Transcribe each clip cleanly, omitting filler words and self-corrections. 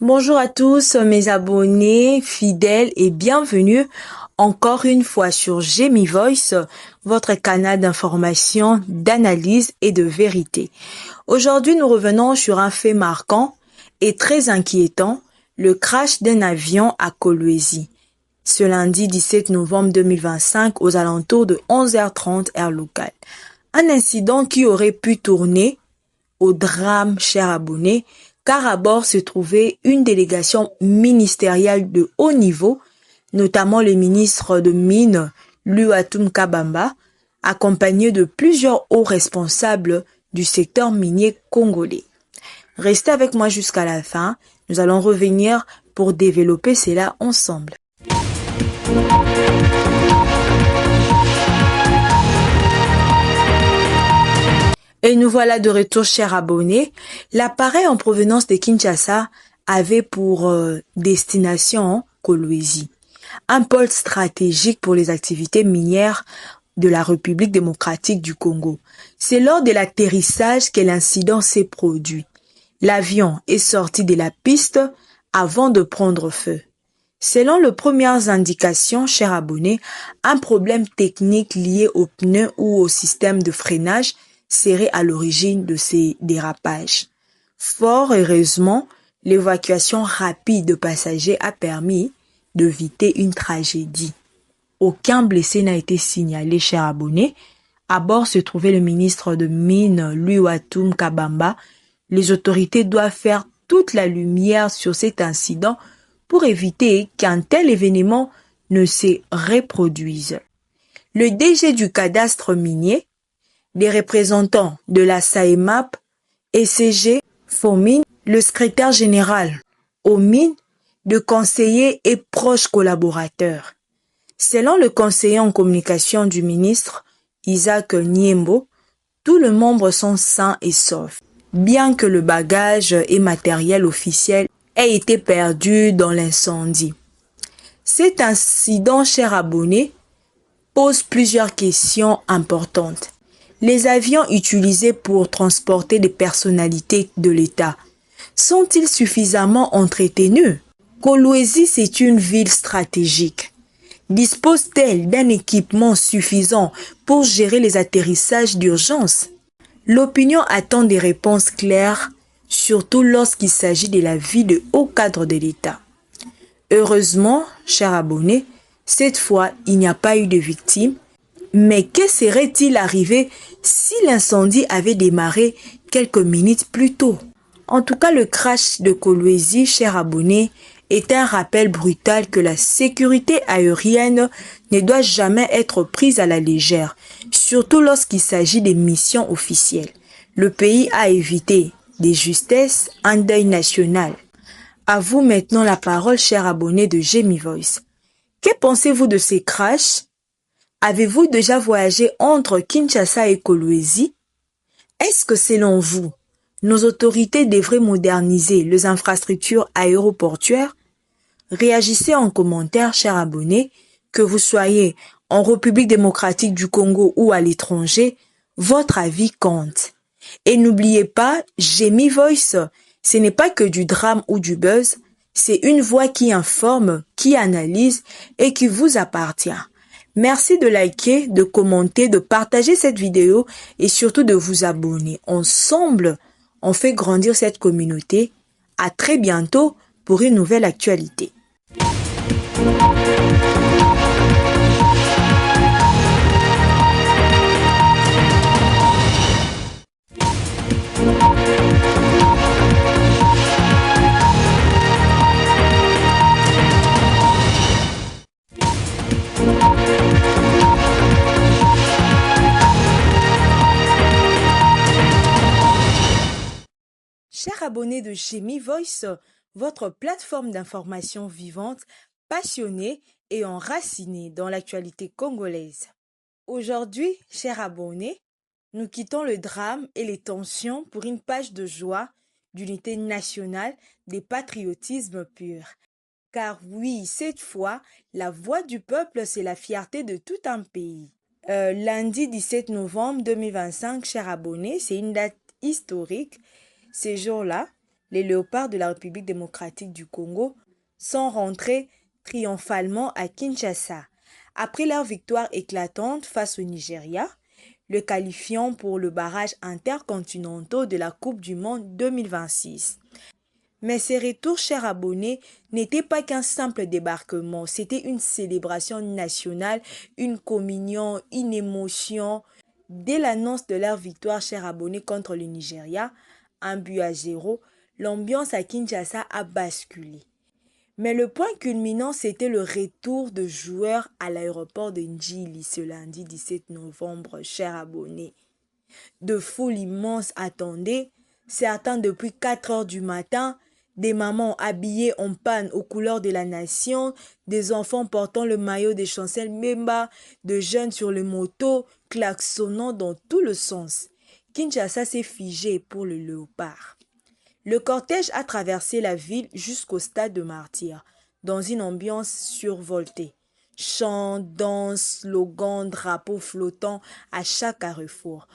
Bonjour à tous mes abonnés fidèles et bienvenue encore une fois sur Jemmy Voice, votre canal d'information, d'analyse et de vérité. Aujourd'hui, nous revenons sur un fait marquant et très inquiétant, le crash d'un avion à Kolwezi. Ce lundi 17 novembre 2025 aux alentours de 11h30 heure locale. Un incident qui aurait pu tourner au drame, chers abonnés, car à bord se trouvait une délégation ministérielle de haut niveau, notamment le ministre de Mines, Luatum Kabamba, accompagné de plusieurs hauts responsables du secteur minier congolais. Restez avec moi jusqu'à la fin, nous allons revenir pour développer cela ensemble. Et nous voilà de retour, chers abonnés. L'appareil en provenance de Kinshasa avait pour destination Kolwezi, un pôle stratégique pour les activités minières de la République démocratique du Congo. C'est lors de l'atterrissage que l'incident s'est produit. L'avion est sorti de la piste avant de prendre feu. Selon les premières indications, chers abonnés, un problème technique lié aux pneus ou au système de freinage serait à l'origine de ces dérapages. Fort heureusement, l'évacuation rapide de passagers a permis d'éviter une tragédie. Aucun blessé n'a été signalé, chers abonnés. À bord se trouvait le ministre de Mines, Luatum Kabamba. Les autorités doivent faire toute la lumière sur cet incident pour éviter qu'un tel événement ne se reproduise. Le DG du cadastre minier, des représentants de la SAEMAP, ECG, FOMIN, le secrétaire général aux mines, de conseillers et proches collaborateurs. Selon le conseiller en communication du ministre, Isaac Niembo, tous les membres sont sains et saufs, bien que le bagage et matériel officiel aient été perdus dans l'incendie. Cet incident, chers abonnés, pose plusieurs questions importantes. Les avions utilisés pour transporter des personnalités de l'État sont-ils suffisamment entretenus? Kolwezi, c'est une ville stratégique. Dispose-t-elle d'un équipement suffisant pour gérer les atterrissages d'urgence? L'opinion attend des réponses claires, surtout lorsqu'il s'agit de la vie de hauts cadres de l'État. Heureusement, chers abonnés, cette fois, il n'y a pas eu de victimes. Mais que serait-il arrivé si l'incendie avait démarré quelques minutes plus tôt? En tout cas, le crash de Kolwezi, chers abonnés, est un rappel brutal que la sécurité aérienne ne doit jamais être prise à la légère, surtout lorsqu'il s'agit des missions officielles. Le pays a évité de justesse un deuil national. À vous maintenant la parole, chers abonnés de Jemmy Voice. Que pensez-vous de ces crashs? Avez-vous déjà voyagé entre Kinshasa et Kolwezi? Est-ce que selon vous, nos autorités devraient moderniser les infrastructures aéroportuaires? Réagissez en commentaire, chers abonnés, que vous soyez en République démocratique du Congo ou à l'étranger, votre avis compte. Et n'oubliez pas, Jemmy Voice, ce n'est pas que du drame ou du buzz, c'est une voix qui informe, qui analyse et qui vous appartient. Merci de liker, de commenter, de partager cette vidéo et surtout de vous abonner. Ensemble, on fait grandir cette communauté. À très bientôt pour une nouvelle actualité. Chers abonnés de Jemmy Voice, votre plateforme d'information vivante, passionnée et enracinée dans l'actualité congolaise. Aujourd'hui, chers abonnés, nous quittons le drame et les tensions pour une page de joie, d'unité nationale, des patriotismes purs. Car oui, cette fois, la voix du peuple, c'est la fierté de tout un pays. Lundi 17 novembre 2025, chers abonnés, c'est une date historique. Ces jours-là, les léopards de la République démocratique du Congo sont rentrés triomphalement à Kinshasa. Après leur victoire éclatante face au Nigeria, le qualifiant pour le barrage intercontinental de la Coupe du Monde 2026. Mais ces retours, chers abonnés, n'étaient pas qu'un simple débarquement, c'était une célébration nationale, une communion, une émotion. Dès l'annonce de leur victoire, chers abonnés, contre le Nigeria, 1-0, l'ambiance à Kinshasa a basculé. Mais le point culminant, c'était le retour de joueurs à l'aéroport de Njili ce lundi 17 novembre, chers abonnés. De foules immenses attendaient, certains depuis 4 heures du matin, des mamans habillées en panne aux couleurs de la nation, des enfants portant le maillot des Chancel Mbemba, de jeunes sur les motos, klaxonnant dans tout le sens. Kinshasa s'est figé pour le léopard. Le cortège a traversé la ville jusqu'au stade de Martyrs, dans une ambiance survoltée. Chants, danses, slogans, drapeaux flottants à chaque carrefour.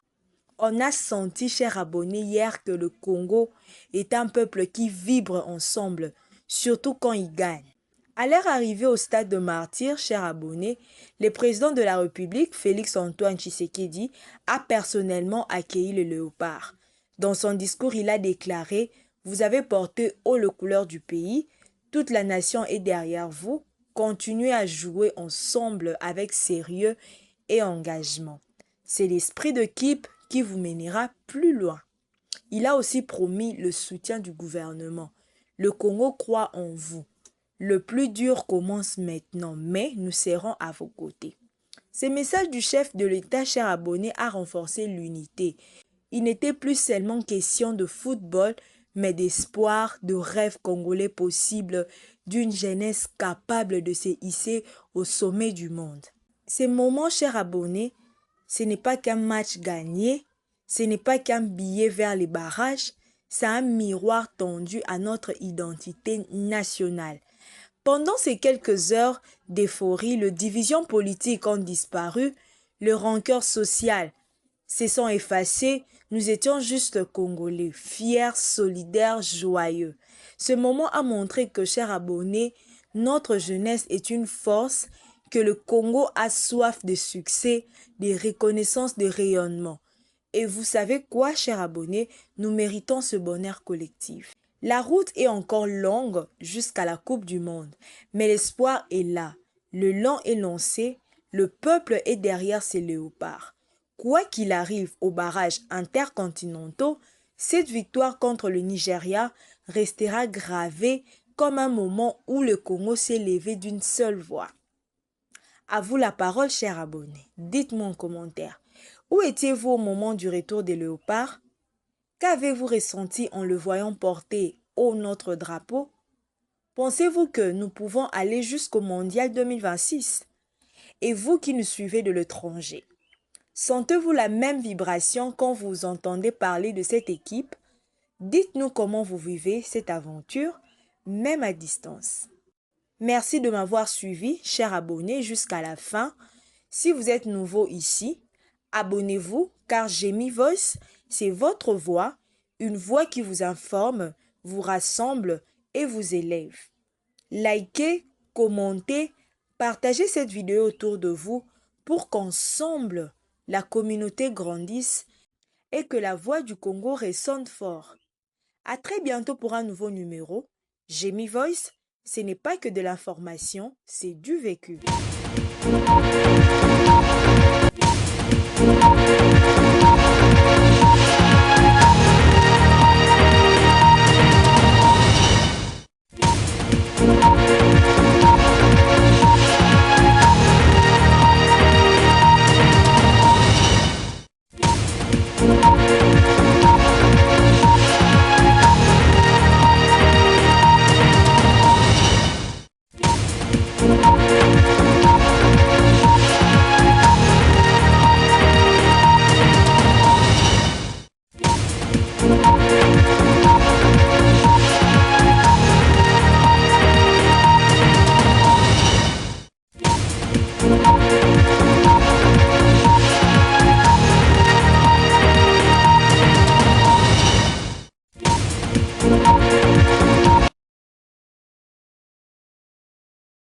On a senti, chers abonnés, hier que le Congo est un peuple qui vibre ensemble, surtout quand il gagne. À leur arrivée au stade de Martyrs, chers abonnés, le président de la République, Félix-Antoine Tshisekedi, a personnellement accueilli le léopard. Dans son discours, il a déclaré « Vous avez porté haut les couleurs du pays, toute la nation est derrière vous, continuez à jouer ensemble avec sérieux et engagement. C'est l'esprit d'équipe qui vous mènera plus loin. » Il a aussi promis le soutien du gouvernement. Le Congo croit en vous. Le plus dur commence maintenant, mais nous serons à vos côtés. Ce message du chef de l'État, chers abonnés, a renforcé l'unité. Il n'était plus seulement question de football, mais d'espoir, de rêves congolais possibles, d'une jeunesse capable de se hisser au sommet du monde. Ces moments, chers abonnés, ce n'est pas qu'un match gagné, ce n'est pas qu'un billet vers les barrages, c'est un miroir tendu à notre identité nationale. Pendant ces quelques heures d'euphorie, les divisions politiques ont disparu, les rancœurs sociales se sont effacées, nous étions juste Congolais, fiers, solidaires, joyeux. Ce moment a montré que, chers abonnés, notre jeunesse est une force, que le Congo a soif de succès, de reconnaissance, de rayonnement. Et vous savez quoi, chers abonnés, nous méritons ce bonheur collectif. La route est encore longue jusqu'à la Coupe du Monde, mais l'espoir est là. Le long est lancé, le peuple est derrière ces léopards. Quoi qu'il arrive aux barrages intercontinentaux, cette victoire contre le Nigeria restera gravée comme un moment où le Congo s'est levé d'une seule voix. À vous la parole, chers abonnés. Dites-moi en commentaire. Où étiez-vous au moment du retour des léopards? Qu'avez-vous ressenti en le voyant porter haut notre drapeau? Pensez-vous que nous pouvons aller jusqu'au Mondial 2026? Et vous qui nous suivez de l'étranger, sentez-vous la même vibration quand vous entendez parler de cette équipe? Dites-nous comment vous vivez cette aventure, même à distance. Merci de m'avoir suivi, chers abonnés, jusqu'à la fin. Si vous êtes nouveau ici, abonnez-vous car Jemmy Voice, c'est votre voix, une voix qui vous informe, vous rassemble et vous élève. Likez, commentez, partagez cette vidéo autour de vous pour qu'ensemble, la communauté grandisse et que la voix du Congo résonne fort. À très bientôt pour un nouveau numéro. Jemmy Voice, ce n'est pas que de l'information, c'est du vécu.